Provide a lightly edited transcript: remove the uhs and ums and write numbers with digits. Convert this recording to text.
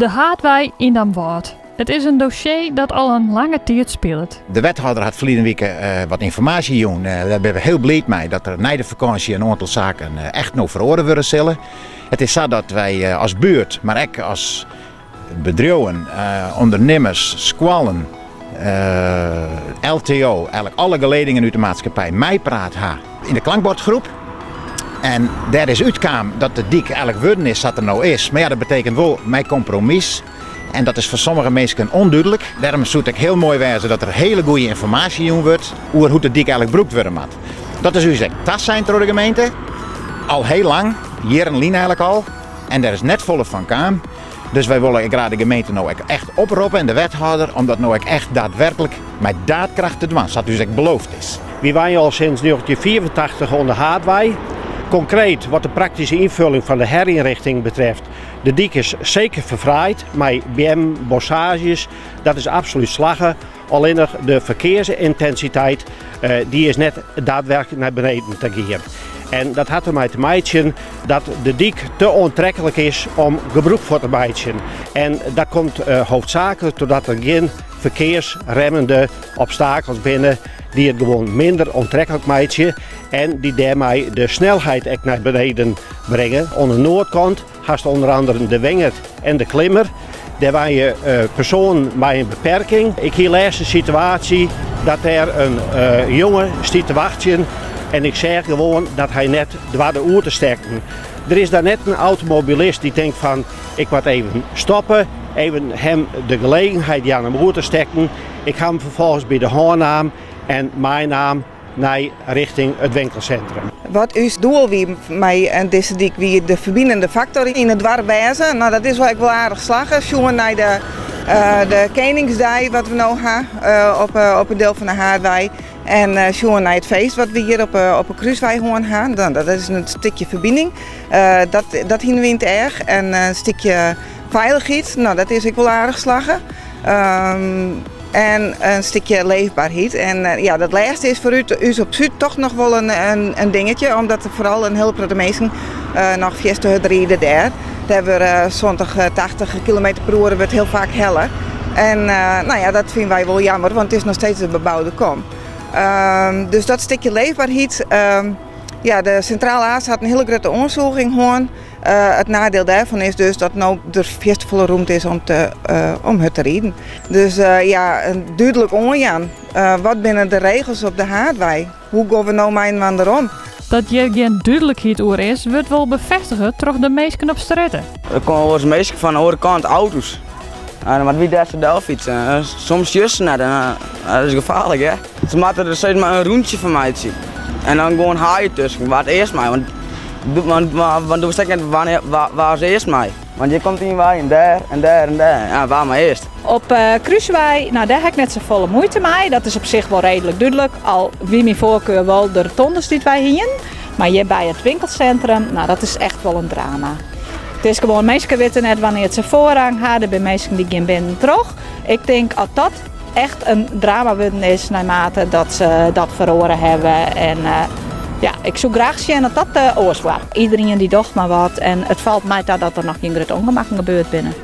De Haardwei in Damwâld. Het is een dossier dat al een lange tijd speelt. De wethouder had verleden week wat informatie gedaan. Daar ben we heel blij mee dat er na de vakantie een aantal zaken echt nog veroordeeld worden zullen. Het is zo dat wij als buurt, maar ook als bedrijven, ondernemers, squallen, LTO, eigenlijk alle geledingen uit de maatschappij meepraat in de klankbordgroep. En daar is uitkwam dat de dik eigenlijk worden is wat er nou is. Maar ja, dat betekent wel mijn compromis. En dat is voor sommige mensen onduidelijk. Daarom zou het heel mooi wijzen dat er hele goede informatie in wordt over hoe de dik eigenlijk gebruikt worden moet. Dat is dus tas zijn door de gemeente. Al heel lang, jarenlang eigenlijk al. En daar is net volle van kwam. Dus wij willen graag de gemeente nou echt oproepen en de wethouder om dat nou echt daadwerkelijk met daadkracht te doen. Zoals dus echt beloofd is. We waren al sinds 1984 onder Haardwei. Concreet wat de praktische invulling van de herinrichting betreft. De dik is zeker verfraaid, met bossages, dat is absoluut slagen. Alleen nog de verkeersintensiteit die is net daadwerkelijk naar beneden te gaan. En dat had ermee te maken dat de dik te onttrekkelijk is om gebruik voor te maken. En dat komt hoofdzakelijk doordat er geen verkeersremmende obstakels binnen die het gewoon minder onttrekkelijk maken en die daarmee de snelheid echt naar beneden brengen. Aan de noordkant had onder andere de Wengert en de Klimmer. Daar waren je persoon met een beperking. Ik hier laatst een situatie dat er een jongen stiet te wachten en ik zeg gewoon dat hij net de oer te sterken. Er is daar net een automobilist die denkt van ik moet even stoppen, even hem de gelegenheid aan hem oer te sterken. Ik ga hem vervolgens bij de hoornaam en mijn naam naar richting het winkelcentrum. Wat is doel wie mij deze dik wie de verbindende factor in het dorp wijzen? Nou, dat is wel aardig slagen. Jongen naar de Koningsdij wat we nu hebben op een deel van de Haardwei. En jongen naar het feest wat we hier op een kruiswei gaan. Dat is een stukje verbinding. Dat hier wint erg. En een stukje veiligheid. Nou, dat is ook wel aardig slagen. En een stukje leefbaarheid. En ja, dat laatste is voor u op Zuid toch nog wel een dingetje. Omdat er vooral een heel de mensen nog vast rijden daar. Daar hebben we 80 km per uur wordt heel vaak heller. En nou ja, dat vinden wij wel jammer, want het is nog steeds een bebouwde kom. Dus dat stukje leefbaarheid. Ja, de Centrale Aas had een hele grote onderzoeking gewoon. Het nadeel daarvan is dus dat nou er veel volle ruimte is om het te rijden. Dus ja, een duidelijk onjaan. Wat binnen de regels op de Haardwei? Hoe gaan we nou mijn man erom? Dat je geen duidelijkheid over is, wordt wel bevestigd door de mensen op straten. Er komen wel eens mensen van de andere kant auto's. Maar wie daar zelf fietsen? Soms jussen net, dat is gevaarlijk hè. Ze moeten er steeds maar een rondje van mij zien. En dan gewoon haaien tussen, waar het eerst mij. Want we zeggen waar is eerst mij? Want je komt hier waar en daar en daar en daar. Ja, waar maar eerst. Op Kruiswei, nou daar heb ik net zo volle moeite mee. Dat is op zich wel redelijk duidelijk. Al wie mijn voorkeur wel de rotondes die wij hier. Maar hier bij het winkelcentrum, nou dat is echt wel een drama. Het is gewoon, mensen weten net wanneer het ze voorrang hadden bij mensen die geen binnen terug. Ik denk dat dat echt een drama is naarmate dat ze dat verloren hebben. En ja, ik zou graag zien dat dat de oorzaak was. Iedereen die docht maar wat en het valt mij dat er nog geen groot ongemakken gebeurt binnen.